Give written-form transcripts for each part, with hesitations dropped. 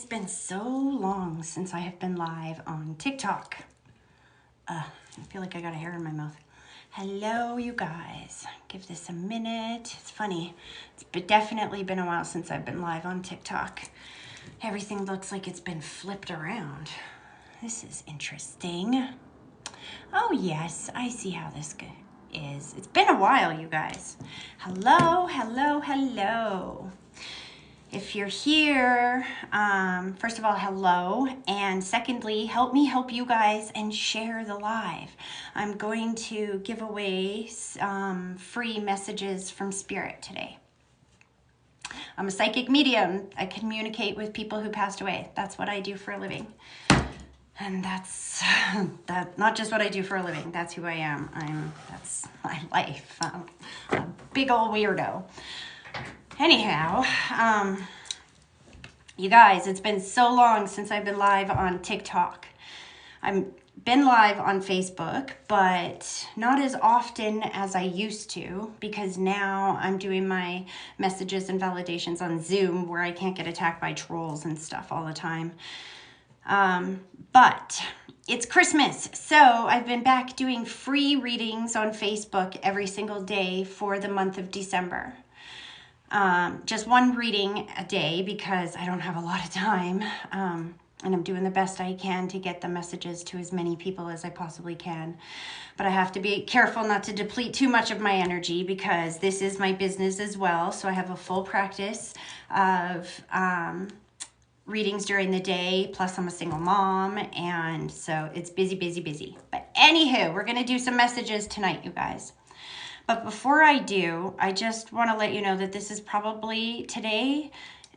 been so long since I have been live on TikTok. I feel like I got a hair in my mouth. Hello, you guys. Give this a minute. It's funny. Definitely been a while since I've been live on TikTok. Everything looks like it's been flipped around. This is interesting. Oh, yes. I see how this is. It's been a while, you guys. Hello, hello, hello. If you're here, first of all, hello. And secondly, help me help you guys and share the live. I'm going to give away free messages from Spirit today. I'm a psychic medium. I communicate with people who passed away. That's what I do for a living. And that's not just what I do for a living. That's who I am. That's my life. I'm a big old weirdo. Anyhow, you guys, it's been so long since I've been live on TikTok. I've been live on Facebook, but not as often as I used to, because now I'm doing my messages and validations on Zoom where I can't get attacked by trolls and stuff all the time. But it's Christmas, so I've been back doing free readings on Facebook every single day for the month of December. Just one reading a day because I don't have a lot of time, and I'm doing the best I can to get the messages to as many people as I possibly can. But I have to be careful not to deplete too much of my energy because this is my business as well. So I have a full practice of readings during the day, plus I'm a single mom, and so it's busy. But anywho, we're going to do some messages tonight, you guys. But before I do, I just want to let you know that this is probably today,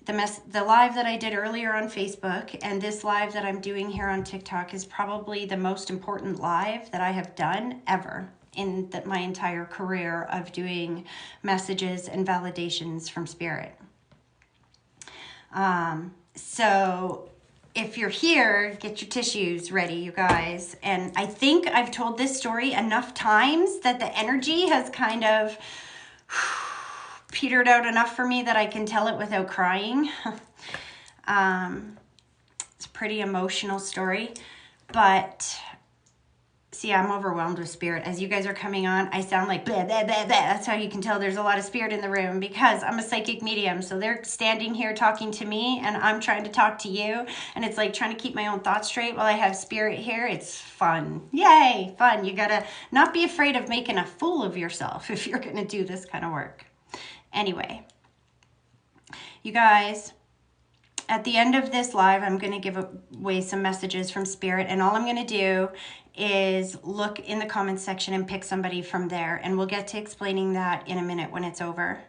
the live that I did earlier on Facebook and this live that I'm doing here on TikTok is probably the most important live that I have done ever in my entire career of doing messages and validations from Spirit. So if you're here, get your tissues ready, you guys. And I think I've told this story enough times that the energy has kind of petered out enough for me that I can tell it without crying. It's a pretty emotional story, but see, I'm overwhelmed with Spirit. As you guys are coming on, I sound like blah, blah, blah, blah. That's how you can tell there's a lot of Spirit in the room because I'm a psychic medium. So they're standing here talking to me and I'm trying to talk to you. And it's like trying to keep my own thoughts straight while I have Spirit here. It's fun. Yay, fun. You gotta not be afraid of making a fool of yourself if you're gonna do this kind of work. Anyway, you guys, at the end of this live, I'm going to give away some messages from Spirit, and all I'm going to do is look in the comments section and pick somebody from there, and we'll get to explaining that in a minute when it's over.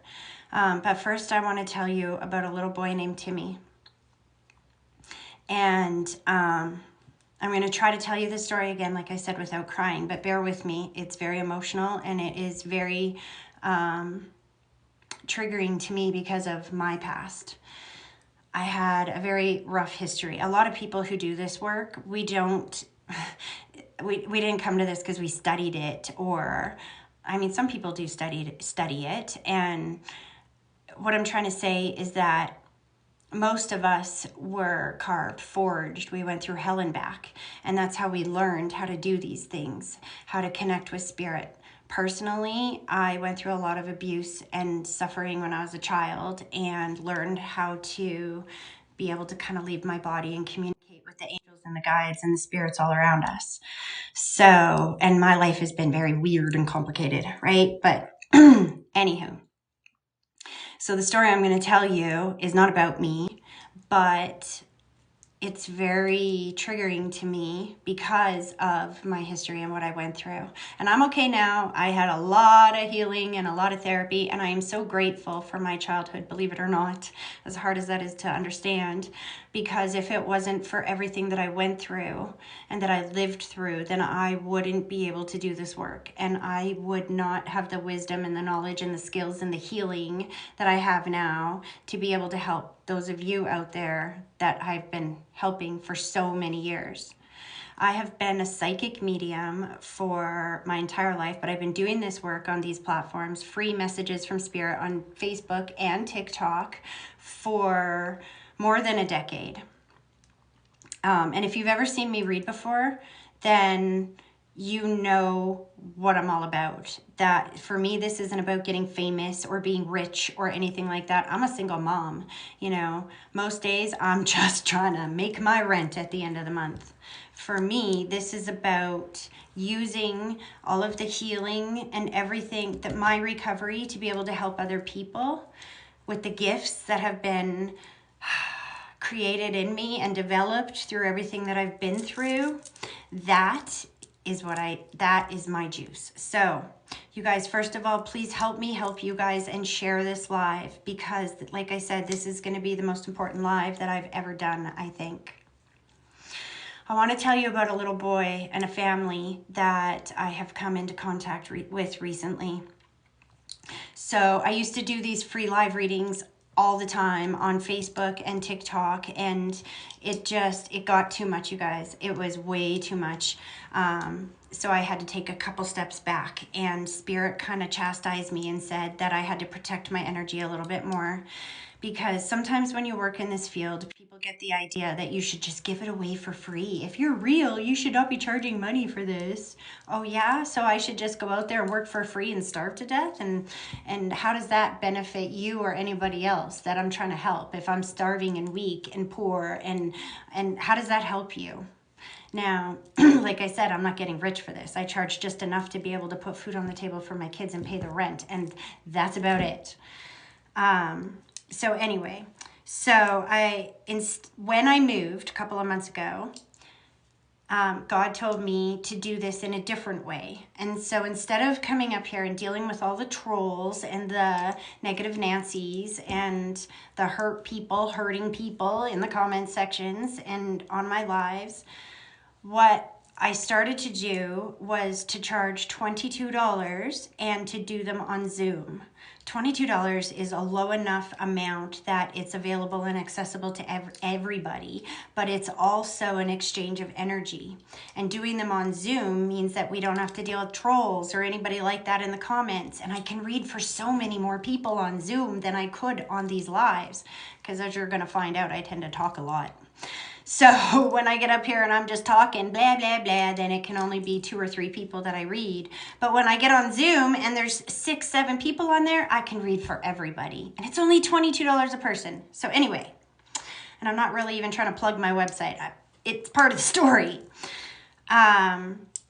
But first, I want to tell you about a little boy named Timmy. And I'm going to try to tell you this story again, like I said, without crying, but bear with me. It's very emotional, and it is very triggering to me because of my past. I had a very rough history. A lot of people who do this work, we didn't come to this because we studied it, or, I mean, some people do study it. And what I'm trying to say is that most of us were carved, forged. We went through hell and back. And that's how we learned how to do these things, how to connect with Spirit. Personally, I went through a lot of abuse and suffering when I was a child and learned how to be able to kind of leave my body and communicate with the angels and the guides and the spirits all around us. So, and my life has been very weird and complicated, right? But anywho, so the story I'm going to tell you is not about me, but it's very triggering to me because of my history and what I went through. And I'm okay now. I had a lot of healing and a lot of therapy, and I am so grateful for my childhood, believe it or not, as hard as that is to understand, because if it wasn't for everything that I went through and that I lived through, then I wouldn't be able to do this work, and I would not have the wisdom and the knowledge and the skills and the healing that I have now to be able to help those of you out there that I've been helping for so many years. I have been a psychic medium for my entire life, but I've been doing this work on these platforms, free messages from Spirit on Facebook and TikTok, for more than a decade. And if you've ever seen me read before, then you know what I'm all about. That for me, this isn't about getting famous or being rich or anything like that. I'm a single mom. Most days I'm just trying to make my rent at the end of the month. For me, this is about using all of the healing and everything, that my recovery, to be able to help other people with the gifts that have been created in me and developed through everything that I've been through. That is my juice. So you guys, first of all, please help me help you guys and share this live, because like I said, this is going to be the most important live that I've ever done, I think. I want to tell you about a little boy and a family that I have come into contact with recently. So I used to do these free live readings all the time on Facebook and TikTok, and it got too much, you guys. It was way too much. So I had to take a couple steps back, and Spirit kind of chastised me and said that I had to protect my energy a little bit more, because sometimes when you work in this field, people get the idea that you should just give it away for free. If you're real, you should not be charging money for this. Oh yeah? So I should just go out there and work for free and starve to death? And how does that benefit you or anybody else that I'm trying to help if I'm starving and weak and poor? And how does that help you? Now, like I said, I'm not getting rich for this. I charge just enough to be able to put food on the table for my kids and pay the rent, and that's about it. So anyway, when I moved a couple of months ago, God told me to do this in a different way. And so instead of coming up here and dealing with all the trolls and the negative Nancys and the hurting people in the comment sections and on my lives, what I started to do was to charge $22 and to do them on Zoom. $22 is a low enough amount that it's available and accessible to everybody, but it's also an exchange of energy. And doing them on Zoom means that we don't have to deal with trolls or anybody like that in the comments. And I can read for so many more people on Zoom than I could on these lives, because as you're going to find out, I tend to talk a lot. So when I get up here and I'm just talking blah, blah, blah, then it can only be 2 or 3 people that I read. But when I get on Zoom and there's 6, 7 people on there, I can read for everybody. And it's only $22 a person. So anyway, and I'm not really even trying to plug my website. It's part of the story.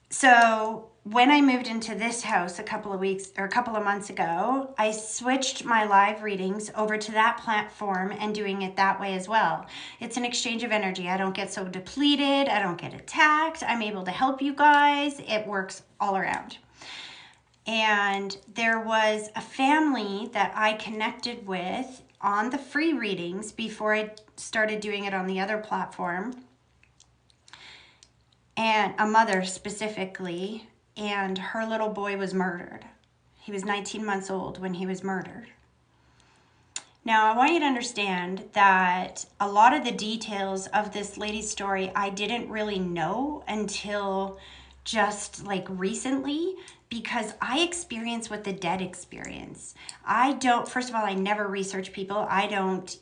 So when I moved into this house a couple of months ago, I switched my live readings over to that platform and doing it that way as well. It's an exchange of energy. I don't get so depleted. I don't get attacked. I'm able to help you guys. It works all around. And there was a family that I connected with on the free readings before I started doing it on the other platform. And a mother specifically, and her little boy was murdered. He was 19 months old when he was murdered. Now, I want you to understand that a lot of the details of this lady's story I didn't really know until just like recently, because I experience what the dead experience. First of all, I never research people. I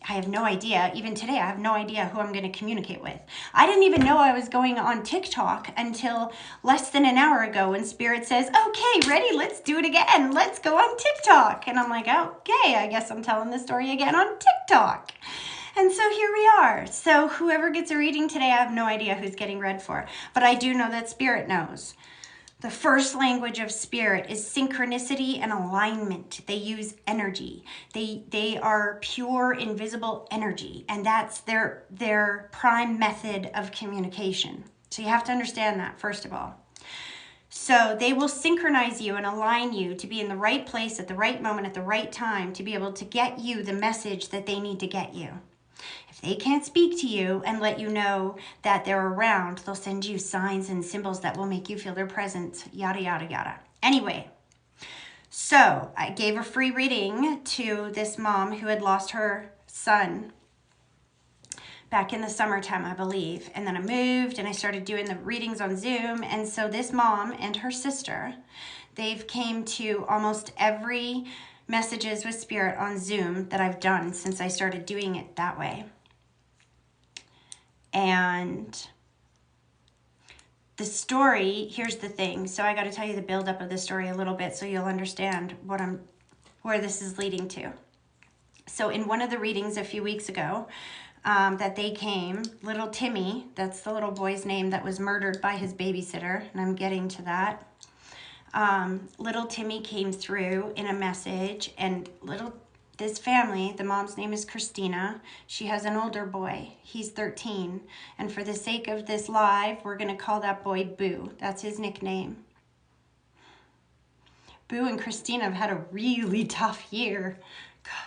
have no idea. Even today, I have no idea who I'm going to communicate with. I didn't even know I was going on TikTok until less than an hour ago when Spirit says, okay, ready, let's do it again. Let's go on TikTok. And I'm like, okay, I guess I'm telling the story again on TikTok. And so here we are. So whoever gets a reading today, I have no idea who's getting read for. But I do know that Spirit knows. The first language of Spirit is synchronicity and alignment. They use energy. They are pure, invisible energy. And that's their prime method of communication. So you have to understand that, first of all. So they will synchronize you and align you to be in the right place at the right moment at the right time to be able to get you the message that they need to get you. If they can't speak to you and let you know that they're around, they'll send you signs and symbols that will make you feel their presence, yada, yada, yada. Anyway, so I gave a free reading to this mom who had lost her son back in the summertime, I believe. And then I moved and I started doing the readings on Zoom. And so this mom and her sister, they've came to almost every Messages with Spirit on Zoom that I've done since I started doing it that way. And the story, here's the thing. So I got to tell you the buildup of the story a little bit so you'll understand where this is leading to. So in one of the readings a few weeks ago, that they came, little Timmy, that's the little boy's name that was murdered by his babysitter, and I'm getting to that. Little Timmy came through in a message, and this family, the mom's name is Christina. She has an older boy. He's 13. And for the sake of this live, we're going to call that boy Boo. That's his nickname. Boo and Christina have had a really tough year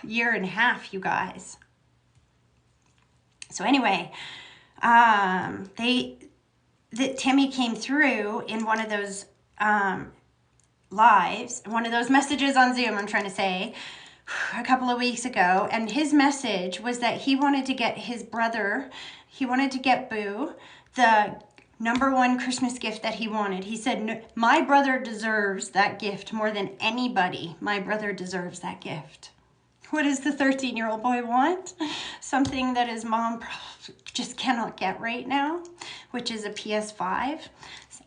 and a half, you guys. So anyway, Timmy came through in one of those lives, one of those messages on Zoom, I'm trying to say, a couple of weeks ago. And his message was that he wanted to get his brother, he wanted to get Boo the number one Christmas gift that he wanted. He said, my brother deserves that gift more than anybody. My brother deserves that gift. What does the 13-year-old boy want? Something that his mom just cannot get right now, which is a PS5.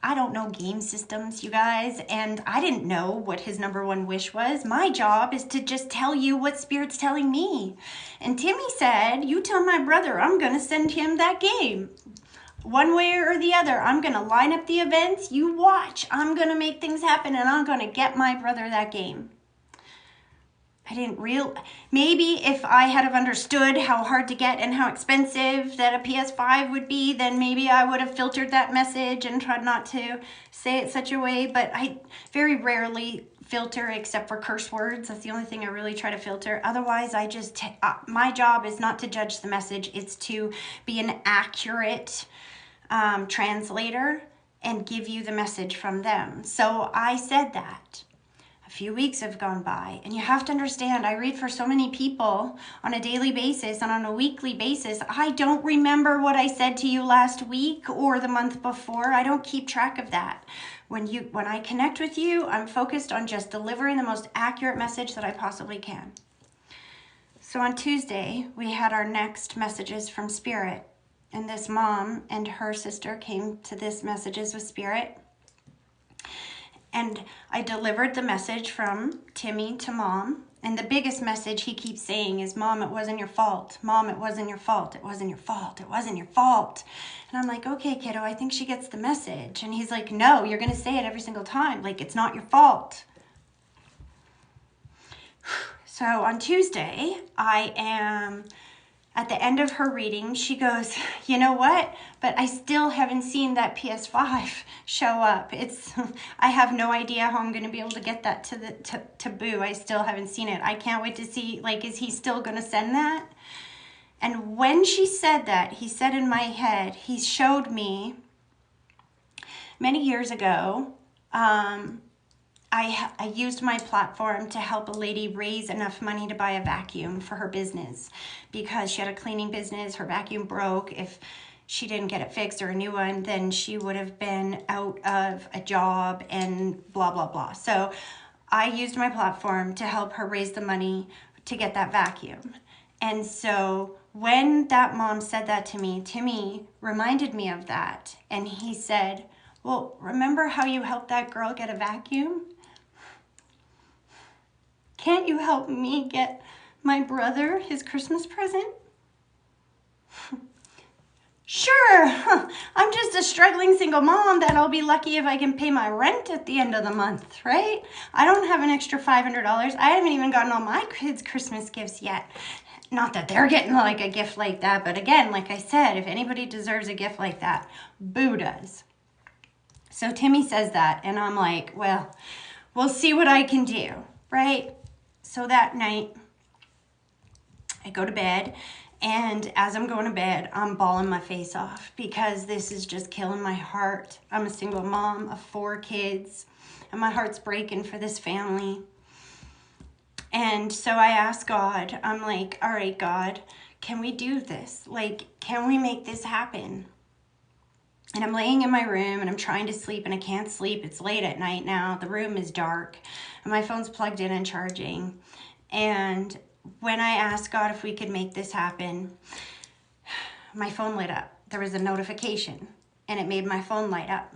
I don't know game systems, you guys, and I didn't know what his number one wish was. My job is to just tell you what Spirit's telling me. And Timmy said, you tell my brother I'm going to send him that game. One way or the other, I'm going to line up the events. You watch. I'm going to make things happen, and I'm going to get my brother that game. Maybe if I had have understood how hard to get and how expensive that a PS5 would be, then maybe I would have filtered that message and tried not to say it such a way. But I very rarely filter except for curse words. That's the only thing I really try to filter. Otherwise, my job is not to judge the message. It's to be an accurate translator and give you the message from them. So I said that. A few weeks have gone by, and you have to understand, I read for so many people on a daily basis and on a weekly basis. I don't remember what I said to you last week or the month before. I don't keep track of that. When I connect with you, I'm focused on just delivering the most accurate message that I possibly can. So on Tuesday, we had our next messages from Spirit, and this mom and her sister came to this messages with Spirit. And I delivered the message from Timmy to Mom. And the biggest message he keeps saying is, Mom, it wasn't your fault. Mom, it wasn't your fault. It wasn't your fault. It wasn't your fault. And I'm like, okay, kiddo, I think she gets the message. And he's like, no, you're going to say it every single time. Like, it's not your fault. So on Tuesday, I am... At the end of her reading, she goes, you know what? But I still haven't seen that PS5 show up. I have no idea how I'm going to be able to get that to Boo. I still haven't seen it. I can't wait to see, is he still going to send that? And when she said that, he said in my head, he showed me many years ago, I used my platform to help a lady raise enough money to buy a vacuum for her business because she had a cleaning business. Her vacuum broke. If she didn't get it fixed or a new one, then she would have been out of a job and blah, blah, blah. So I used my platform to help her raise the money to get that vacuum. And so when that mom said that to me, Timmy reminded me of that. And he said, well, remember how you helped that girl get a vacuum? Can't you help me get my brother his Christmas present? Sure, I'm just a struggling single mom that I'll be lucky if I can pay my rent at the end of the month, right? I don't have an extra $500. I haven't even gotten all my kids' Christmas gifts yet. Not that they're getting like a gift like that, but again, like I said, if anybody deserves a gift like that, Boo does. So Timmy says that, and I'm like, well, we'll see what I can do, right? So that night, I go to bed, and as I'm going to bed, I'm bawling my face off because this is just killing my heart. I'm a single mom of 4 kids, and my heart's breaking for this family. And so I asked God, I'm like, all right, God, can we do this? Can we make this happen? And I'm laying in my room and I'm trying to sleep and I can't sleep. It's late at night now. The room is dark and my phone's plugged in and charging. And when I asked God if we could make this happen, my phone lit up there was a notification and it made my phone light up.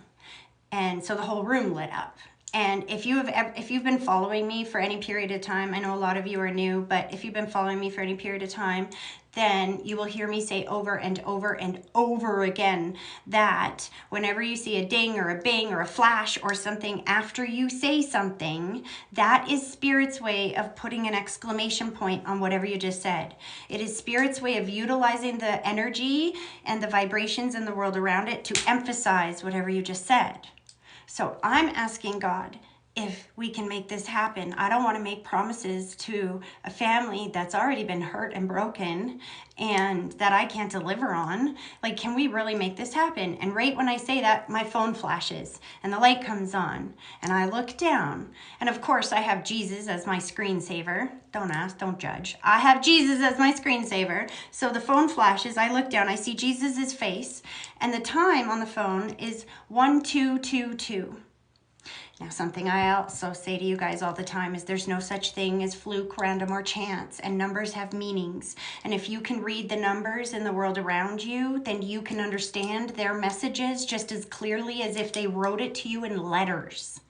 And so the whole room lit up. And if you've been following me for any period of time, I know a lot of you are new, but if you've been following me for any period of time, then you will hear me say over and over and over again that whenever you see a ding or a bing or a flash or something after you say something, that is Spirit's way of putting an exclamation point on whatever you just said. It is Spirit's way of utilizing the energy and the vibrations in the world around it to emphasize whatever you just said. So I'm asking God if we can make this happen. I don't want to make promises to a family that's already been hurt and broken and that I can't deliver on. Like, can we really make this happen? And right when I say that, my phone flashes and the light comes on and I look down. And of course, I have Jesus as my screensaver. Don't ask, don't judge. I have Jesus as my screensaver. So the phone flashes, I look down, I see Jesus's face, and the time on the phone is 1222. Now, something I also say to you guys all the time is there's no such thing as fluke, random, or chance, and numbers have meanings. And if you can read the numbers in the world around you, then you can understand their messages just as clearly as if they wrote it to you in letters.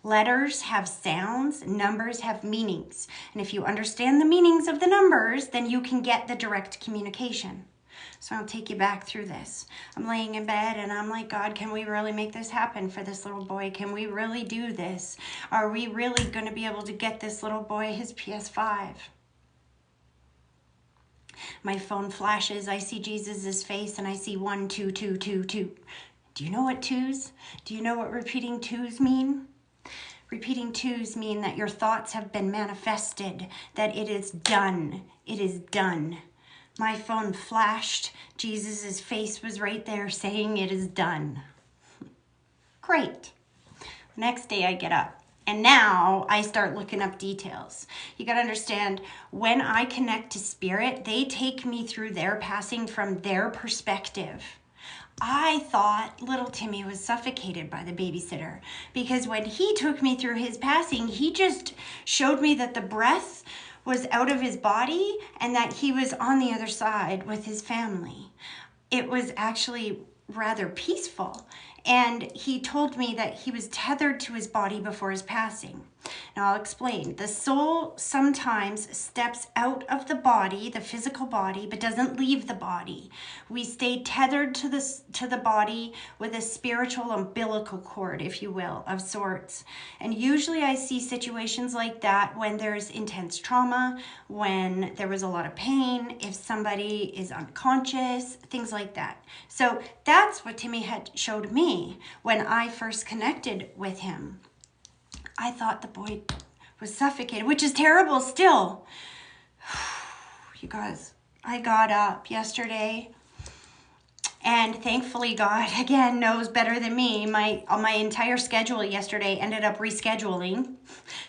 Letters have sounds, numbers have meanings. And if you understand the meanings of the numbers, then you can get the direct communication. So I'll take you back through this. I'm laying in bed and I'm like, God, can we really make this happen for this little boy? Can we really do this? Are we really going to be able to get this little boy his PS5? My phone flashes. I see Jesus's face and I see 1, 2, 2, 2, 2. Do you know what twos? Do you know what repeating twos mean? Repeating twos mean that your thoughts have been manifested, that it is done. It is done. My phone flashed. Jesus's face was right there saying it is done. Great. Next day I get up and now I start looking up details. You got to understand, when I connect to Spirit, they take me through their passing from their perspective. I thought little Timmy was suffocated by the babysitter because when he took me through his passing, he just showed me that the breath was out of his body and that he was on the other side with his family. It was actually rather peaceful. And he told me that he was tethered to his body before his passing. Now I'll explain. The soul sometimes steps out of the body, the physical body, but doesn't leave the body. We stay tethered to the body with a spiritual umbilical cord, if you will, of sorts. And usually I see situations like that when there's intense trauma, when there was a lot of pain, if somebody is unconscious, things like that. So that's what Timmy had showed me when I first connected with him. I thought the boy was suffocated, which is terrible still. You guys, I got up yesterday and thankfully God, again, knows better than me. My entire schedule yesterday ended up rescheduling.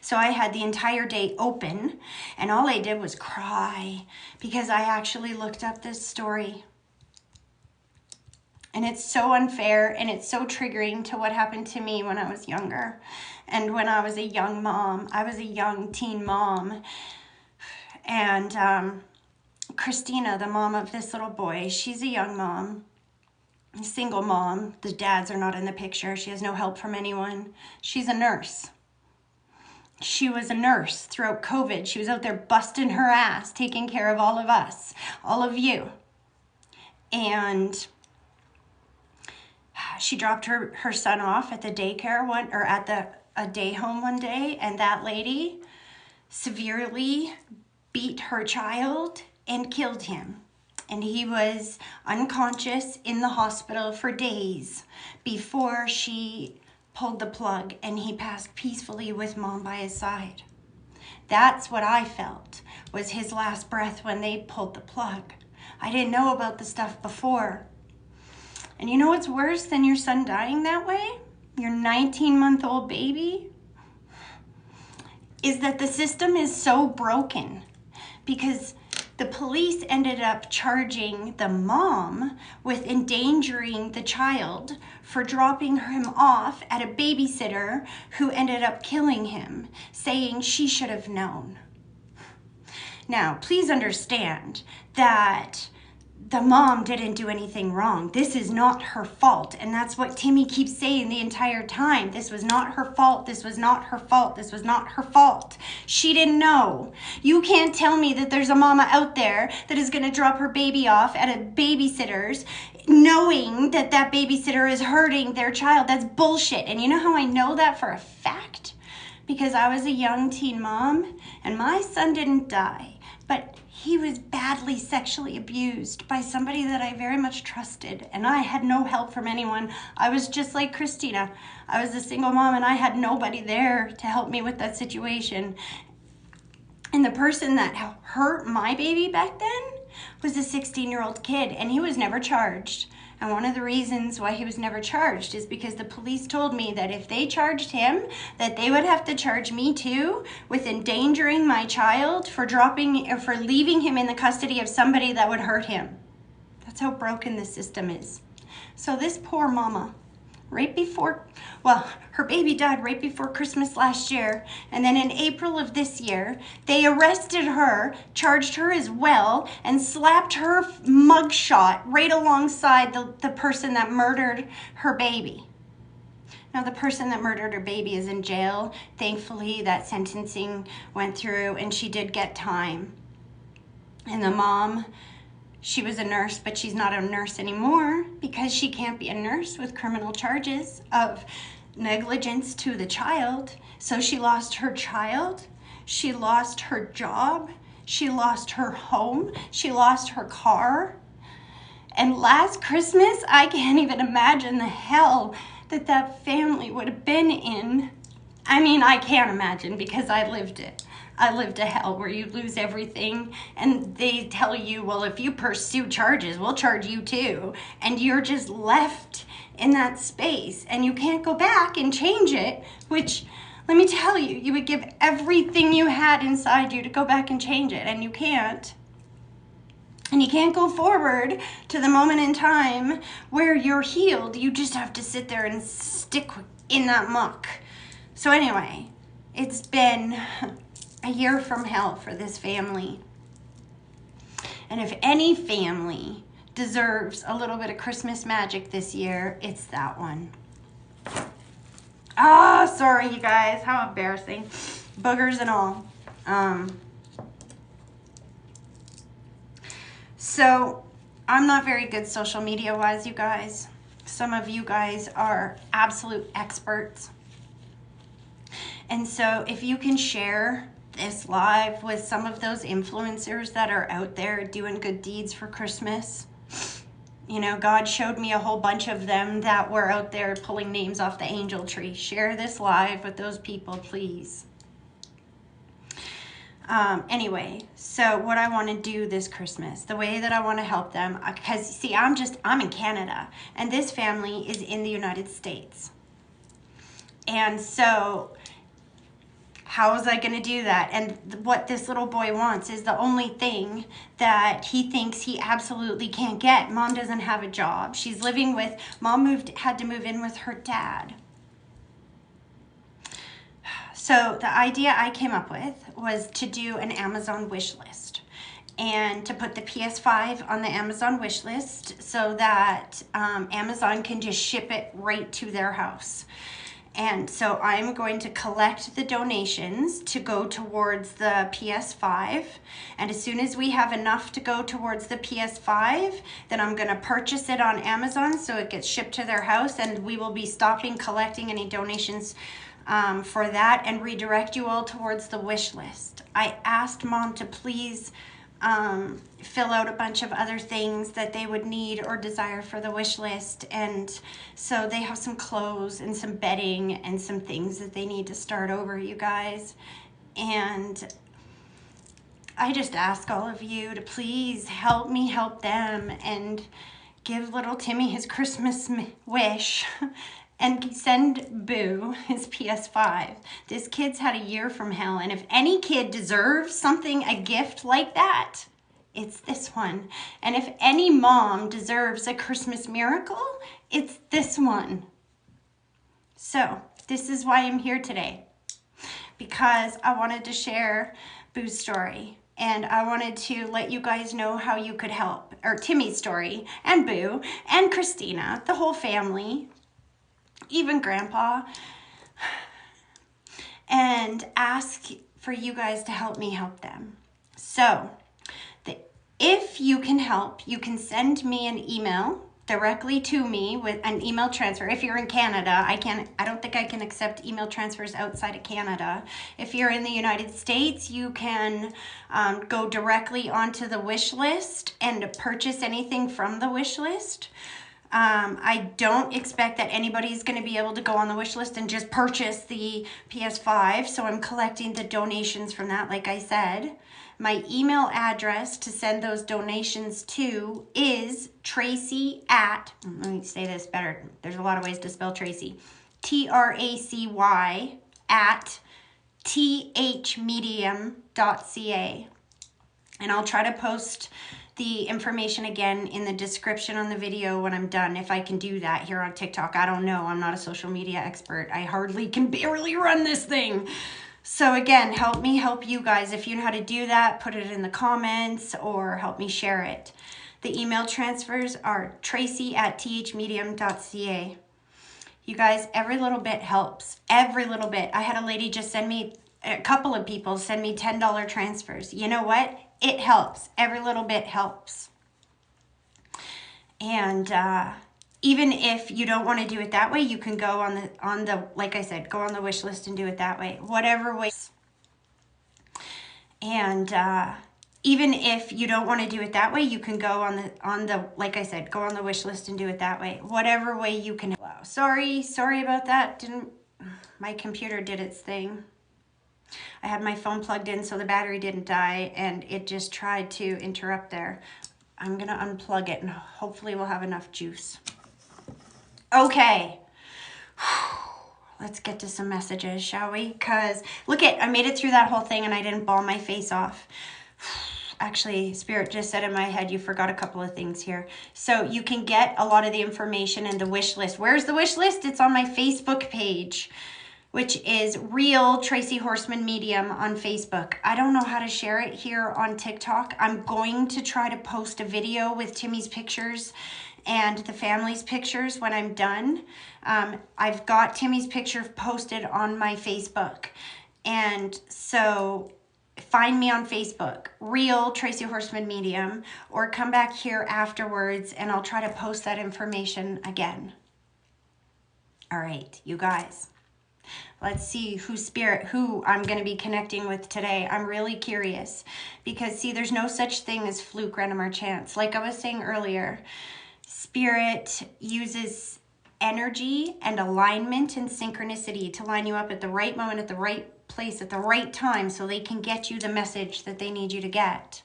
So I had the entire day open and all I did was cry because I actually looked up this story. And it's so unfair and it's so triggering to what happened to me when I was younger. And when I was a young mom, I was a young teen mom. And Christina, the mom of this little boy, she's a young mom, a single mom. The dads are not in the picture. She has no help from anyone. She's a nurse. She was a nurse throughout COVID. She was out there busting her ass, taking care of all of us, all of you. And she dropped her son off at the daycare a day home one day, and that lady severely beat her child and killed him. And he was unconscious in the hospital for days before she pulled the plug and he passed peacefully with mom by his side. That's what I felt was his last breath when they pulled the plug. I didn't know about the stuff before. And you know what's worse than your son dying that way? Your 19-month-old baby? Is that the system is so broken because the police ended up charging the mom with endangering the child for dropping him off at a babysitter who ended up killing him, saying she should have known. Now, please understand that the mom didn't do anything wrong. This is not her fault. And that's what Timmy keeps saying the entire time. This was not her fault. This was not her fault. This was not her fault. She didn't know. You can't tell me that there's a mama out there that is going to drop her baby off at a babysitter's knowing that that babysitter is hurting their child. That's bullshit. And you know how I know that for a fact? Because I was a young teen mom and my son didn't die, but he was badly sexually abused by somebody that I very much trusted, and I had no help from anyone. I was just like Christina. I was a single mom, and I had nobody there to help me with that situation. And the person that hurt my baby back then was a 16-year-old kid, and he was never charged. And one of the reasons why he was never charged is because the police told me that if they charged him, that they would have to charge me too with endangering my child for leaving him in the custody of somebody that would hurt him. That's how broken the system is. So this poor mama, her baby died right before Christmas last year. And then in April of this year, they arrested her, charged her as well, and slapped her mugshot right alongside the person that murdered her baby. Now, the person that murdered her baby is in jail. Thankfully, that sentencing went through and she did get time. And the mom, she was a nurse, but she's not a nurse anymore because she can't be a nurse with criminal charges of negligence to the child. So she lost her child, she lost her job, she lost her home, she lost her car. And last Christmas, I can't even imagine the hell that family would have been in. I mean, I can't imagine because I lived it. I lived a hell where you lose everything and they tell you, well, if you pursue charges, we'll charge you too. And you're just left in that space and you can't go back and change it, which, let me tell you, you would give everything you had inside you to go back and change it, and you can't. And you can't go forward to the moment in time where you're healed. You just have to sit there and stick in that muck. So anyway, it's been a year from hell for this family. And if any family deserves a little bit of Christmas magic this year, it's that one. Sorry, you guys. How embarrassing. Boogers and all. So, I'm not very good social media-wise, you guys. Some of you guys are absolute experts. And so, if you can share this live with some of those influencers that are out there doing good deeds for Christmas. You know, God showed me a whole bunch of them that were out there pulling names off the angel tree. Share this live with those people, please. Anyway, so what I want to do this Christmas, the way that I want to help them, because see, I'm in Canada and this family is in the United States. And so how was I going to do that? And what this little boy wants is the only thing that he thinks he absolutely can't get. Mom doesn't have a job. She's living with, had to move in with her dad. So the idea I came up with was to do an Amazon wish list and to put the PS5 on the Amazon wish list so that Amazon can just ship it right to their house. And so I'm going to collect the donations to go towards the PS5. And as soon as we have enough to go towards the PS5, then I'm going to purchase it on Amazon so it gets shipped to their house, and we will be stopping collecting any donations for that and redirect you all towards the wish list. I asked Mom to please fill out a bunch of other things that they would need or desire for the wish list, and so they have some clothes and some bedding and some things that they need to start over, you guys. And I just ask all of you to please help me help them and give little Timmy his Christmas wish and send Boo his PS5. This kid's had a year from hell, and if any kid deserves something, a gift like that, it's this one. And if any mom deserves a Christmas miracle, it's this one. So this is why I'm here today, because I wanted to share Boo's story. And I wanted to let you guys know how you could help, or Timmy's story, and Boo, and Christina, the whole family, even Grandpa, and ask for you guys to help me help them. So, if you can help, you can send me an email directly to me with an email transfer. If you're in Canada, I don't think I can accept email transfers outside of Canada. If you're in the United States, you can go directly onto the wish list and purchase anything from the wish list. I don't expect that anybody's going to be able to go on the wish list and just purchase the PS5, so I'm collecting the donations from that, like I said. My email address to send those donations to is Tracy at, let me say this better, there's a lot of ways to spell Tracy, TRACY at thmedium.ca. And I'll try to post the information again in the description on the video when I'm done, if I can do that here on TikTok. I don't know. I'm not a social media expert. I hardly can barely run this thing. So again, help me help you guys. If you know how to do that, put it in the comments or help me share it. The email transfers are Tracy at thmedium.ca. You guys, every little bit helps. Every little bit. I had a lady just send me, a couple of people send me $10 transfers. You know what? It helps. Every little bit helps. And even if you don't want to do it that way, you can go on the like I said, go on the wish list and do it that way. Whatever way. And even if you don't want to do it that way, you can go on the like I said, go on the wish list and do it that way. Whatever way you can. Wow. Sorry about that. My computer did its thing. I had my phone plugged in so the battery didn't die, and it just tried to interrupt there. I'm gonna unplug it and hopefully we'll have enough juice. Okay. Let's get to some messages, shall we? Because look I made it through that whole thing and I didn't bawl my face off. Actually, Spirit just said in my head, you forgot a couple of things here. So you can get a lot of the information in the wish list. Where's the wish list? It's on my Facebook page, which is Real Tracy Horseman Medium on Facebook. I don't know how to share it here on TikTok. I'm going to try to post a video with Timmy's pictures and the family's pictures when I'm done. I've got Timmy's picture posted on my Facebook. And so find me on Facebook, Real Tracy Horseman Medium, or come back here afterwards and I'll try to post that information again. All right, you guys. Let's see who I'm going to be connecting with today. I'm really curious because, see, there's no such thing as fluke, random, or chance. Like I was saying earlier, Spirit uses energy and alignment and synchronicity to line you up at the right moment, at the right place, at the right time, so they can get you the message that they need you to get.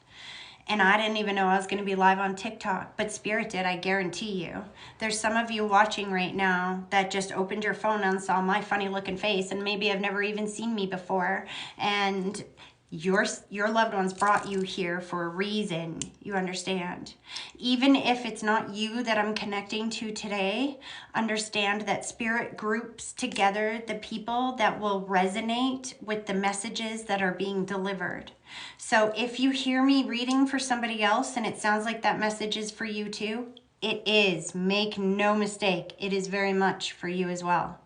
And I didn't even know I was going to be live on TikTok, but Spirit did, I guarantee you. There's some of you watching right now that just opened your phone and saw my funny looking face and maybe have never even seen me before. And your loved ones brought you here for a reason, you understand. Even if it's not you that I'm connecting to today, understand that Spirit groups together the people that will resonate with the messages that are being delivered. So if you hear me reading for somebody else and it sounds like that message is for you too, it is. Make no mistake, it is very much for you as well.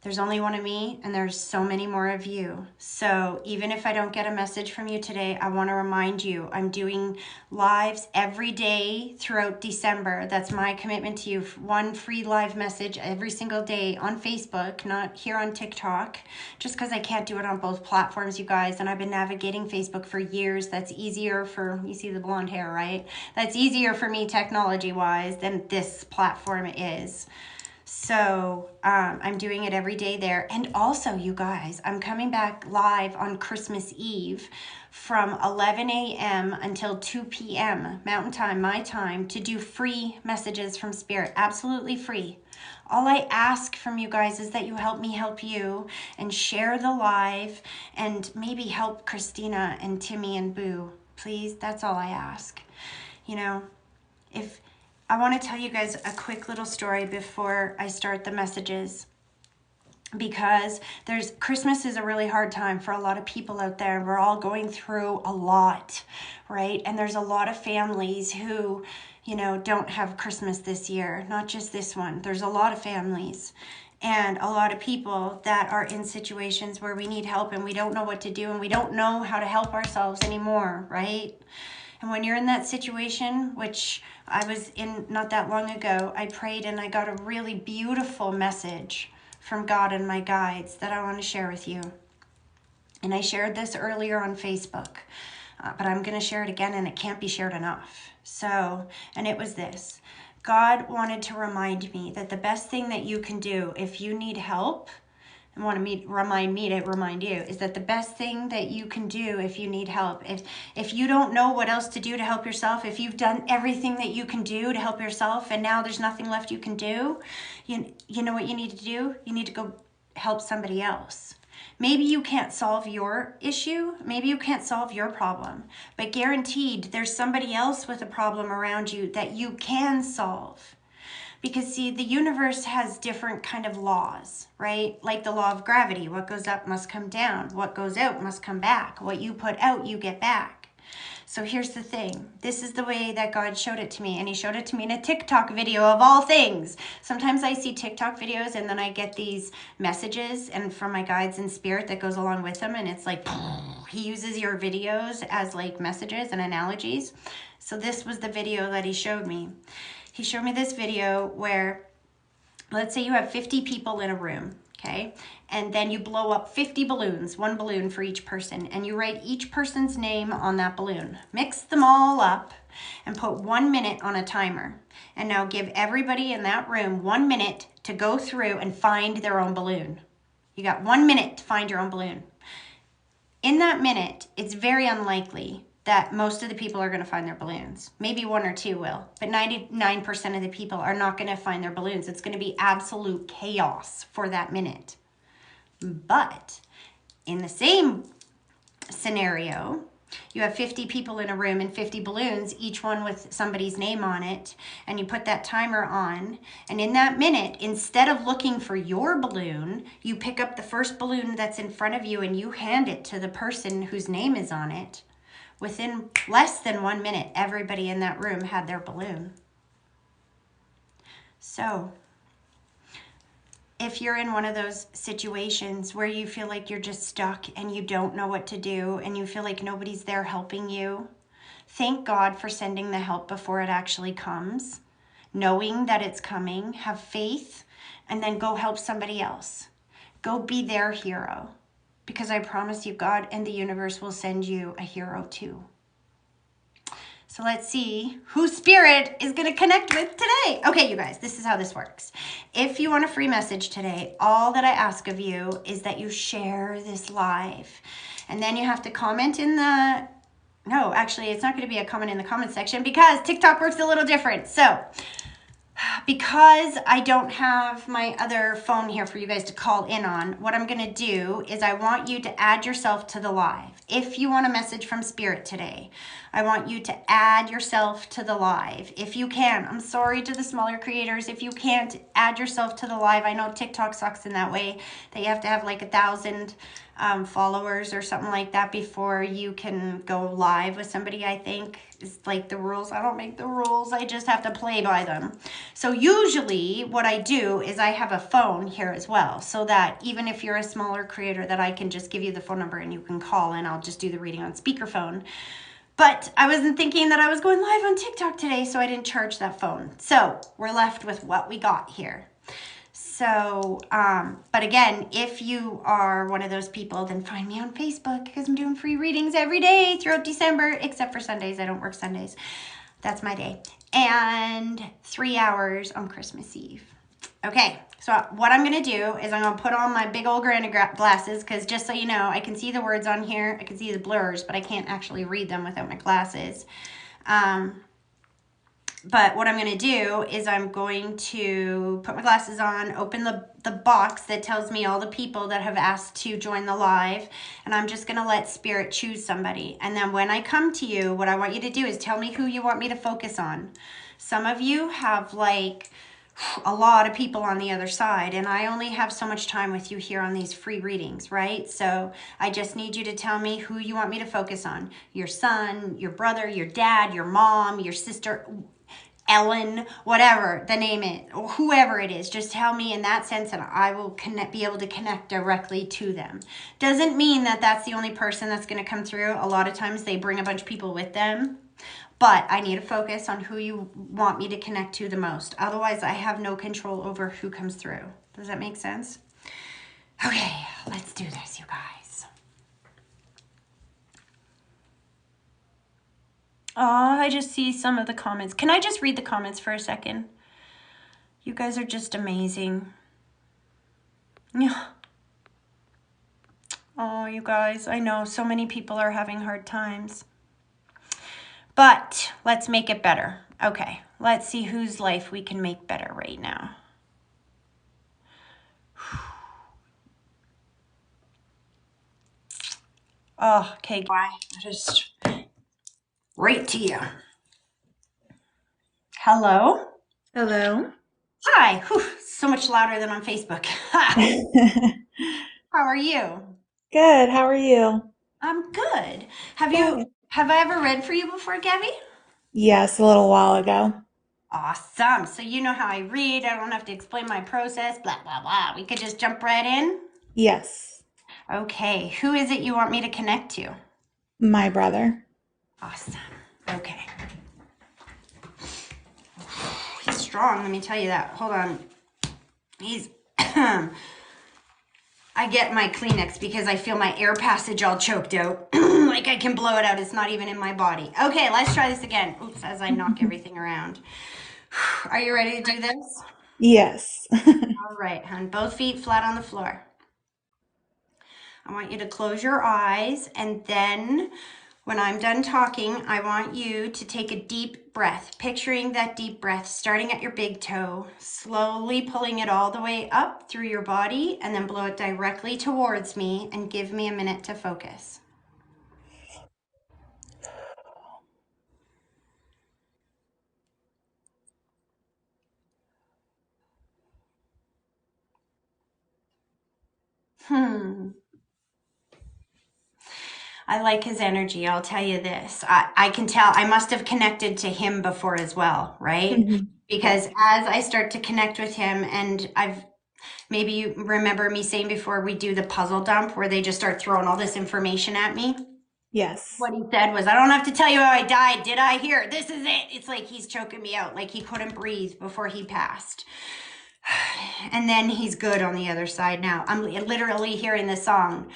There's only one of me and there's so many more of you. So even if I don't get a message from you today, I want to remind you, I'm doing lives every day throughout December. That's my commitment to you. One free live message every single day on Facebook, not here on TikTok, just because I can't do it on both platforms, you guys. And I've been navigating Facebook for years. That's easier for, you see the blonde hair, right? That's easier for me technology-wise than this platform is. So I'm doing it every day there. And also, you guys, I'm coming back live on Christmas Eve from 11 a.m. until 2 p.m. Mountain Time, my time, to do free messages from Spirit. Absolutely free. All I ask from you guys is that you help me help you and share the live and maybe help Christina and Timmy and Boo. Please, that's all I ask. You know, if I want to tell you guys a quick little story before I start the messages. because Christmas is a really hard time for a lot of people out there. We're all going through a lot, right? And there's a lot of families who, don't have Christmas this year, not just this one. There's a lot of families and a lot of people that are in situations where we need help and we don't know what to do and we don't know how to help ourselves anymore, right? And when you're in that situation, which I was in not that long ago, I prayed and I got a really beautiful message from God and my guides that I want to share with you. And I shared this earlier on Facebook, but I'm going to share it again, and it can't be shared enough. And it was this. God wanted to remind me that the best thing that you can do if you need help, and remind me to remind you, is that the best thing that you can do if you need help, if you don't know what else to do to help yourself, if you've done everything that you can do to help yourself and now there's nothing left you can do, you know what you need to do? You need to go help somebody else. Maybe you can't solve your issue. Maybe you can't solve your problem, but guaranteed there's somebody else with a problem around you that you can solve. Because see, the universe has different kind of laws, right? Like the law of gravity. What goes up must come down. What goes out must come back. What you put out, you get back. So here's the thing. This is the way that God showed it to me. And he showed it to me in a TikTok video of all things. Sometimes I see TikTok videos and then I get these messages and from my guides in spirit that goes along with them. And it's like, he uses your videos as like messages and analogies. So this was the video that he showed me. He showed me this video where, let's say you have 50 people in a room, okay? And then you blow up 50 balloons, one balloon for each person, and you write each person's name on that balloon. Mix them all up and put 1 minute on a timer. And now give everybody in that room 1 minute to go through and find their own balloon. You got 1 minute to find your own balloon. In that minute, it's very unlikely that most of the people are going to find their balloons. Maybe 1 or 2 will, but 99% of the people are not going to find their balloons. It's going to be absolute chaos for that minute. But in the same scenario, you have 50 people in a room and 50 balloons, each one with somebody's name on it, and you put that timer on, and in that minute, instead of looking for your balloon, you pick up the first balloon that's in front of you and you hand it to the person whose name is on it. Within less than 1 minute, everybody in that room had their balloon. So, if you're in one of those situations where you feel like you're just stuck and you don't know what to do and you feel like nobody's there helping you, thank God for sending the help before it actually comes. Knowing that it's coming, have faith, and then go help somebody else. Go be their hero. Because I promise you, God and the universe will send you a hero too. So let's see who Spirit is going to connect with today. Okay, you guys, this is how this works. If you want a free message today, all that I ask of you is that you share this live. And then you have to comment in the... No, actually, it's not going to be a comment in the comment section because TikTok works a little different. So... because I don't have my other phone here for you guys to call in on, what I'm going to do is I want you to add yourself to the live. If you want a message from Spirit today, I want you to add yourself to the live. If you can, I'm sorry to the smaller creators. If you can't add yourself to the live, I know TikTok sucks in that way, that you have to have like 1,000 followers or something like that before you can go live with somebody, I think. It's like the rules. I don't make the rules. I just have to play by them. So usually what I do is I have a phone here as well, so that even if you're a smaller creator, that I can just give you the phone number and you can call and I'll just do the reading on speakerphone. But I wasn't thinking that I was going live on TikTok today, so I didn't charge that phone. So we're left with what we got here. So, but again, if you are one of those people, then find me on Facebook because I'm doing free readings every day throughout December, except for Sundays. I don't work Sundays. That's my day. And 3 hours on Christmas Eve. Okay, so what I'm going to do is I'm going to put on my big old granny glasses because just so you know, I can see the words on here. I can see the blurs, but I can't actually read them without my glasses. But what I'm going to do is I'm going to put my glasses on, open the box that tells me all the people that have asked to join the live, and I'm just going to let Spirit choose somebody. And then when I come to you, what I want you to do is tell me who you want me to focus on. Some of you have like a lot of people on the other side, and I only have so much time with you here on these free readings, right? So I just need you to tell me who you want me to focus on. Your son, your brother, your dad, your mom, your sister, Ellen, whatever the name is, or whoever it is. Just tell me in that sense, and I will be able to connect directly to them. Doesn't mean that that's the only person that's going to come through. A lot of times they bring a bunch of people with them. But I need to focus on who you want me to connect to the most. Otherwise, I have no control over who comes through. Does that make sense? Okay, let's do this, you guys. Oh, I just see some of the comments. Can I just read the comments for a second? You guys are just amazing. Yeah. Oh, you guys, I know so many people are having hard times. But let's make it better. Okay, let's see whose life we can make better right now. Oh, okay. Why? Just right to you. Hello? Hello. Hi. Whew, so much louder than on Facebook. How are you? Good. How are you? I'm good. Good. Have I ever read for you before, Gabby? Yes, a little while ago. Awesome. So you know how I read. I don't have to explain my process, blah, blah, blah. We could just jump right in. Yes, Okay. Who is it you want me to connect to? my brother. Awesome. Okay. He's strong, let me tell you that. Hold on. He's I get my Kleenex because I feel my air passage all choked out. Like I can blow it out. It's not even in my body. Okay, let's try this again. Oops, as I knock everything around. Are you ready to do this? Yes. All right, hon. Both feet flat on the floor. I want you to close your eyes, and then when I'm done talking, I want you to take a deep breath, picturing that deep breath starting at your big toe, slowly pulling it all the way up through your body, and then blow it directly towards me and give me a minute to focus. Hmm. I like his energy. I'll tell you this. I can tell I must have connected to him before as well, right? Mhm. Because Yes. as I start to connect with him, and maybe you remember me saying before we do the puzzle dump where they just start throwing all this information at me. Yes. What he said was, I don't have to tell you how I died. Did I? Here, this is it. It's like he's choking me out, like he couldn't breathe before he passed. And then he's good on the other side now. I'm literally hearing the song.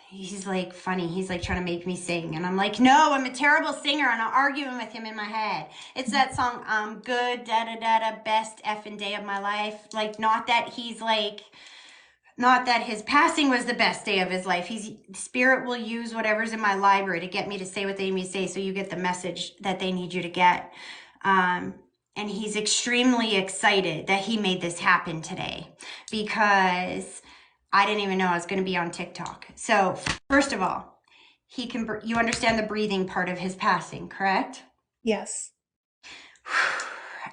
He's like funny. He's like trying to make me sing. And I'm like, no, I'm a terrible singer. And I'm arguing with him in my head. It's that song, I'm good, da da da da, best effing day of my life. Like, not that he's like, not that his passing was the best day of his life. Spirit will use whatever's in my library to get me to say what they need me to say, so you get the message that they need you to get. And he's extremely excited that he made this happen today, because I didn't even know I was going to be on TikTok. So first of all, you understand the breathing part of his passing, correct? Yes.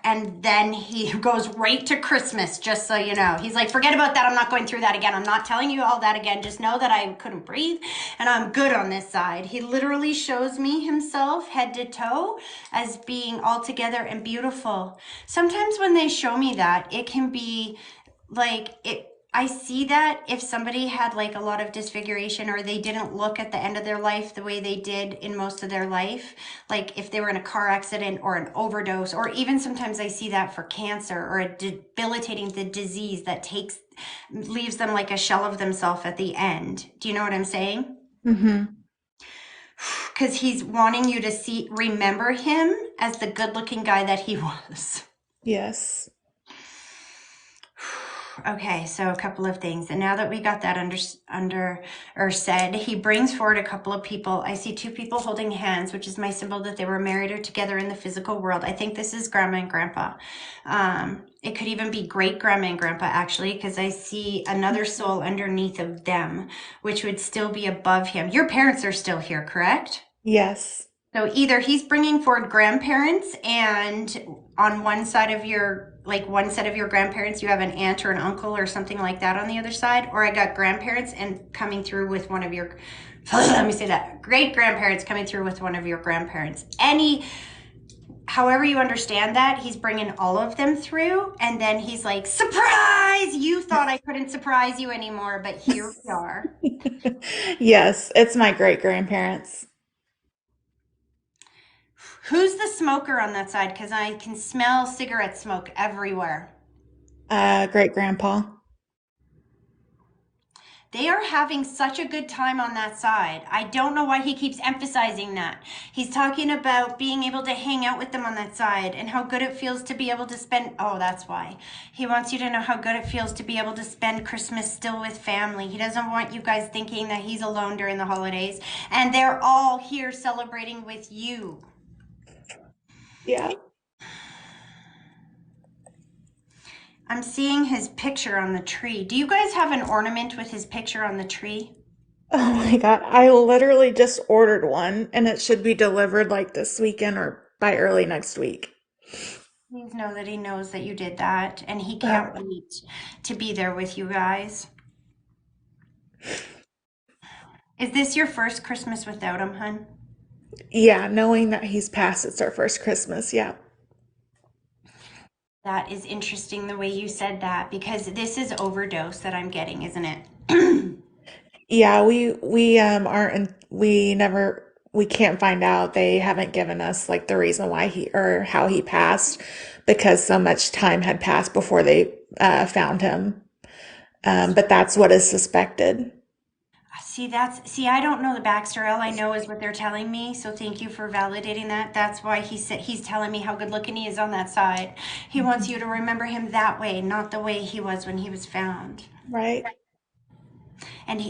And then he goes right to Christmas, just so you know. He's like, forget about that. I'm not going through that again. I'm not telling you all that again. Just know that I couldn't breathe and I'm good on this side. He literally shows me himself head to toe as being all together and beautiful. Sometimes when they show me that, it can be like it. I see that if somebody had like a lot of disfiguration, or they didn't look at the end of their life the way they did in most of their life, like if they were in a car accident or an overdose, or even sometimes I see that for cancer or a debilitating disease that leaves them like a shell of themselves at the end. Do you know what I'm saying? Mm-hmm. Because he's wanting you to remember him as the good looking guy that he was. Yes. Okay, so a couple of things. And now that we got that under or said, he brings forward a couple of people. I see two people holding hands, which is my symbol that they were married or together in the physical world. I think this is grandma and grandpa. It could even be great grandma and grandpa, actually, because I see another soul underneath of them, which would still be above him. Your parents are still here, correct? Yes. So either he's bringing forward grandparents, and on one side of your like one set of your grandparents, you have an aunt or an uncle or something like that on the other side, or I got grandparents and coming through with one of your, let me say that, great grandparents coming through with one of your grandparents. However you understand that, he's bringing all of them through, and then he's like, surprise! You thought I couldn't surprise you anymore, but here we are. Yes, it's my great grandparents. Who's the smoker on that side? Because I can smell cigarette smoke everywhere. Great grandpa. They are having such a good time on that side. I don't know why he keeps emphasizing that. He's talking about being able to hang out with them on that side and how good it feels to be able to spend. Oh, that's why. He wants you to know how good it feels to be able to spend Christmas still with family. He doesn't want you guys thinking that he's alone during the holidays. And they're all here celebrating with you. Yeah. I'm seeing his picture on the tree. Do you guys have an ornament with his picture on the tree? Oh my God. I literally just ordered one and it should be delivered like this weekend or by early next week. Please know that he knows that you did that and he Uh, can't wait to be there with you guys. Is this your first Christmas without him, hun? yeah, knowing that he's passed, it's our first Christmas. Yeah. That is interesting the way you said that because this is overdose that I'm getting, isn't it? Yeah, we aren't we never we can't find out. They haven't given us like the reason why he or how he passed because so much time had passed before they found him. But that's what is suspected. See, I don't know the backstory. All I know is what they're telling me. So thank you for validating that. That's why he said he's telling me how good looking he is on that side. He wants you to remember him that way, not the way he was when he was found. Right? And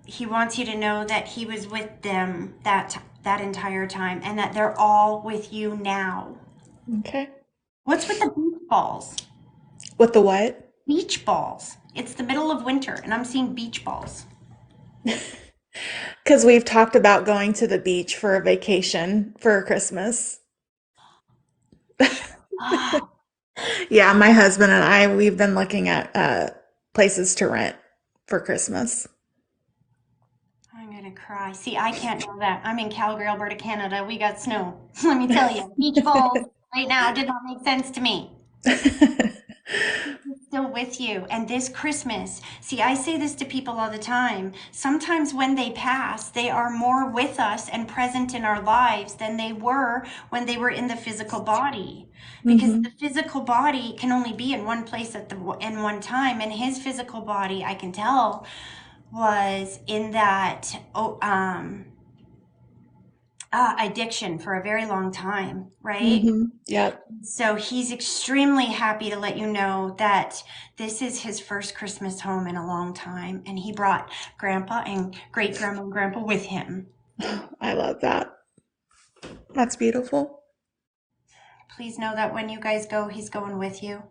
he wants you to know that he was with them that entire time and that they're all with you now. Okay. What's with the beach balls? With the what? Beach balls. It's the middle of winter and I'm seeing beach balls. Because we've talked about going to the beach for a vacation for Christmas. Ah, Yeah, my husband and I, we've been looking at places to rent for Christmas. I'm gonna cry. See, I can't know that. I'm in Calgary, Alberta, Canada. We got snow. Let me tell you, beach balls right now did not make sense to me. Still with you. And this Christmas, see, I say this to people all the time. Sometimes when they pass, they are more with us and present in our lives than they were when they were in the physical body. Because Hmm. the physical body can only be in one place in one time. And his physical body, I can tell, was in that addiction for a very long time, right? Hmm. Yep. So he's extremely happy to let you know that this is his first Christmas home in a long time. And he brought grandpa and great grandma and grandpa with him. I love that. That's beautiful. Please know that when you guys go, he's going with you.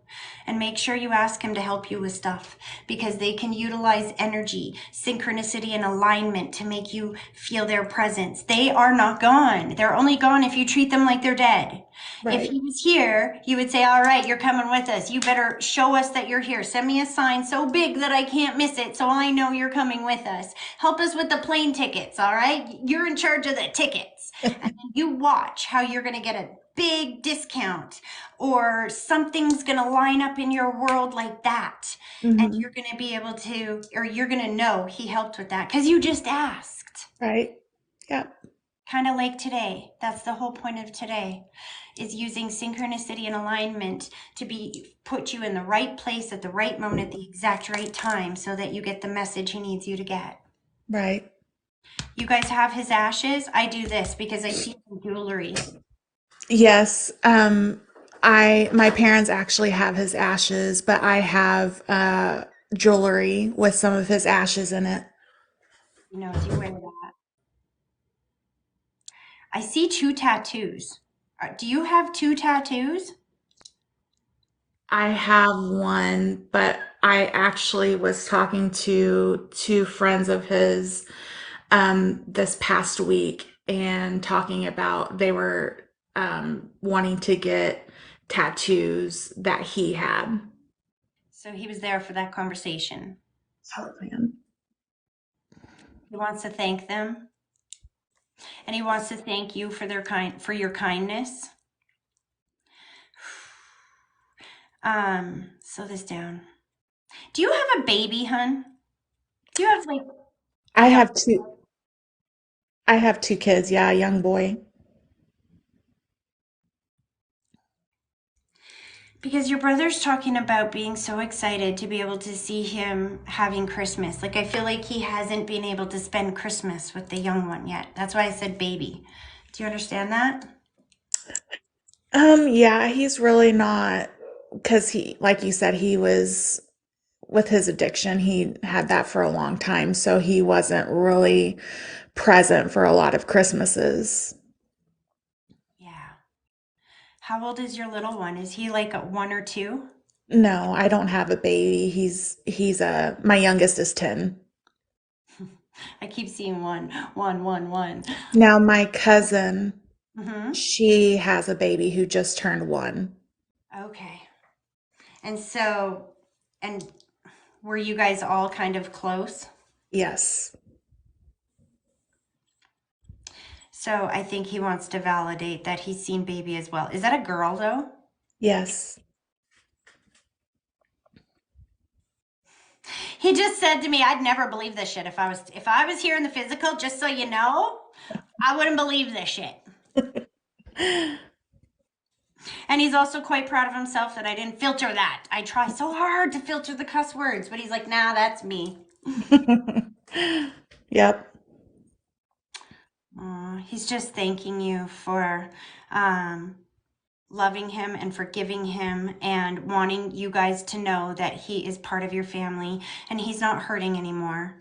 And make sure you ask him to help you with stuff because they can utilize energy, synchronicity, and alignment to make you feel their presence. They are not gone. They're only gone if you treat them like they're dead. If Right. he was here, you would say, all right, you're coming with us. You better show us that you're here. Send me a sign so big that I can't miss it so I know you're coming with us. Help us with the plane tickets, all right? You're in charge of the tickets. And then you watch how you're going to get a big discount or something's going to line up in your world like that. And Hmm. you're going to be able to, or you're going to know he helped with that because you just asked. Right. Yep. Kind of like today. That's the whole point of today is using synchronicity and alignment to be put you in the right place at the right moment at the exact right time so that you get the message he needs you to get. Right. You guys have his ashes. I do this because I see some jewelry. Yes. I my parents actually have his ashes, but I have jewelry with some of his ashes in it. He knows you wear that. I see two tattoos. Do you have two tattoos? I have one, but I actually was talking to two friends of his this past week and talking about they were wanting to get tattoos that he had. So he was there for that conversation. Oh man. He wants to thank them, and he wants to thank you for for your kindness. Slow this down. Do you have a baby, hun? Do you have like a I young have two I have two kids, yeah, a young boy. Because your brother's talking about being so excited to be able to see him having Christmas. Like, I feel like he hasn't been able to spend Christmas with the young one yet. That's why I said baby. Do you understand that? Yeah, he's really not, because he, like you said, he was with his addiction, he had that for a long time, so he wasn't really present for a lot of Christmases. Yeah. How old is your little one? Is he like a 1 or 2? No, I don't have a baby. He's my youngest is 10. I keep seeing one, one, one, one. Now my cousin, Mm-hmm. she has a baby who just turned 1. Okay. And so, and were you guys all kind of close? Yes. So I think he wants to validate that he's seen baby as well. Is that a girl though? Yes. He just said to me, I'd never believe this shit if I was here in the physical, just so you know, I wouldn't believe this shit. And he's also quite proud of himself that I didn't filter that. I try so hard to filter the cuss words, but he's like, nah, that's me. Yep. He's just thanking you for um, loving him and forgiving him and wanting you guys to know that he is part of your family and he's not hurting anymore.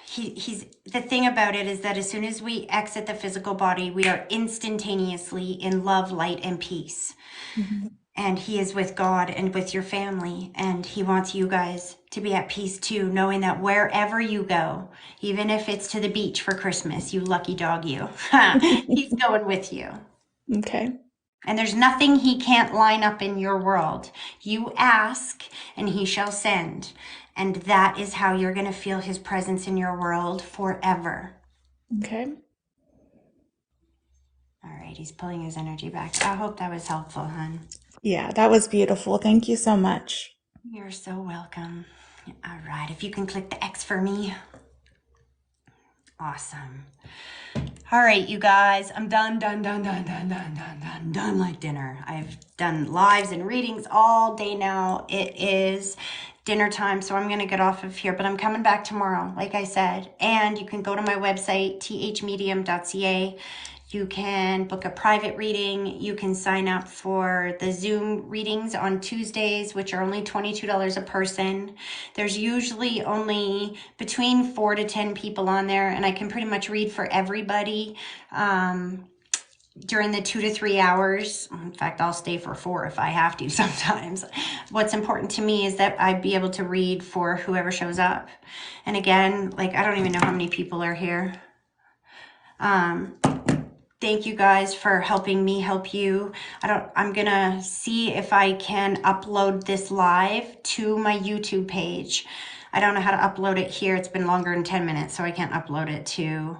He's the thing about it is that as soon as we exit the physical body, we are instantaneously in love, light, and peace. Mhm. And he is with God and with your family. And he wants you guys to be at peace too, knowing that wherever you go, even if it's to the beach for Christmas, you lucky dog you, he's going with you. Okay. And there's nothing he can't line up in your world. You ask and he shall send. And that is how you're going to feel his presence in your world forever. Okay. All right, he's pulling his energy back. I hope that was helpful, hon. Yeah, that was beautiful. Thank you so much. You're so welcome. All right, if you can click the X for me. Awesome. All right, you guys, I'm done like dinner. I've done lives and readings all day now. It is dinner time, so I'm going to get off of here, but I'm coming back tomorrow, like I said. And you can go to my website, thmedium.ca. You can book a private reading. You can sign up for the Zoom readings on Tuesdays, which are only $22 a person. There's usually only between 4 to 10 people on there, and I can pretty much read for everybody during the 2 to 3 hours. In fact, I'll stay for 4 if I have to sometimes. What's important to me is that I be able to read for whoever shows up. And again, like, I don't even know how many people are here. Thank you guys for helping me help you. I'm gonna see if I can upload this live to my YouTube page. I don't know how to upload it here. It's been longer than 10 minutes, so I can't upload it to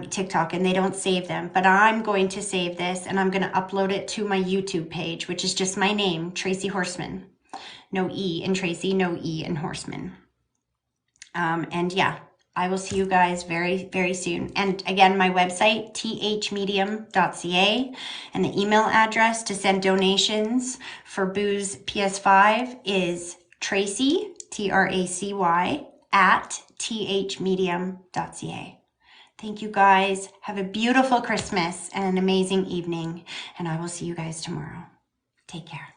TikTok, and they don't save them. But I'm going to save this, and I'm gonna upload it to my YouTube page, which is just my name, Tracy Horseman. No E in Tracy, no E in Horseman. And yeah. I will see you guys very, very soon. And again, my website, thmedium.ca, and the email address to send donations for Booze PS5 is Tracy, Tracy, at thmedium.ca. Thank you guys. Have a beautiful Christmas and an amazing evening. And I will see you guys tomorrow. Take care.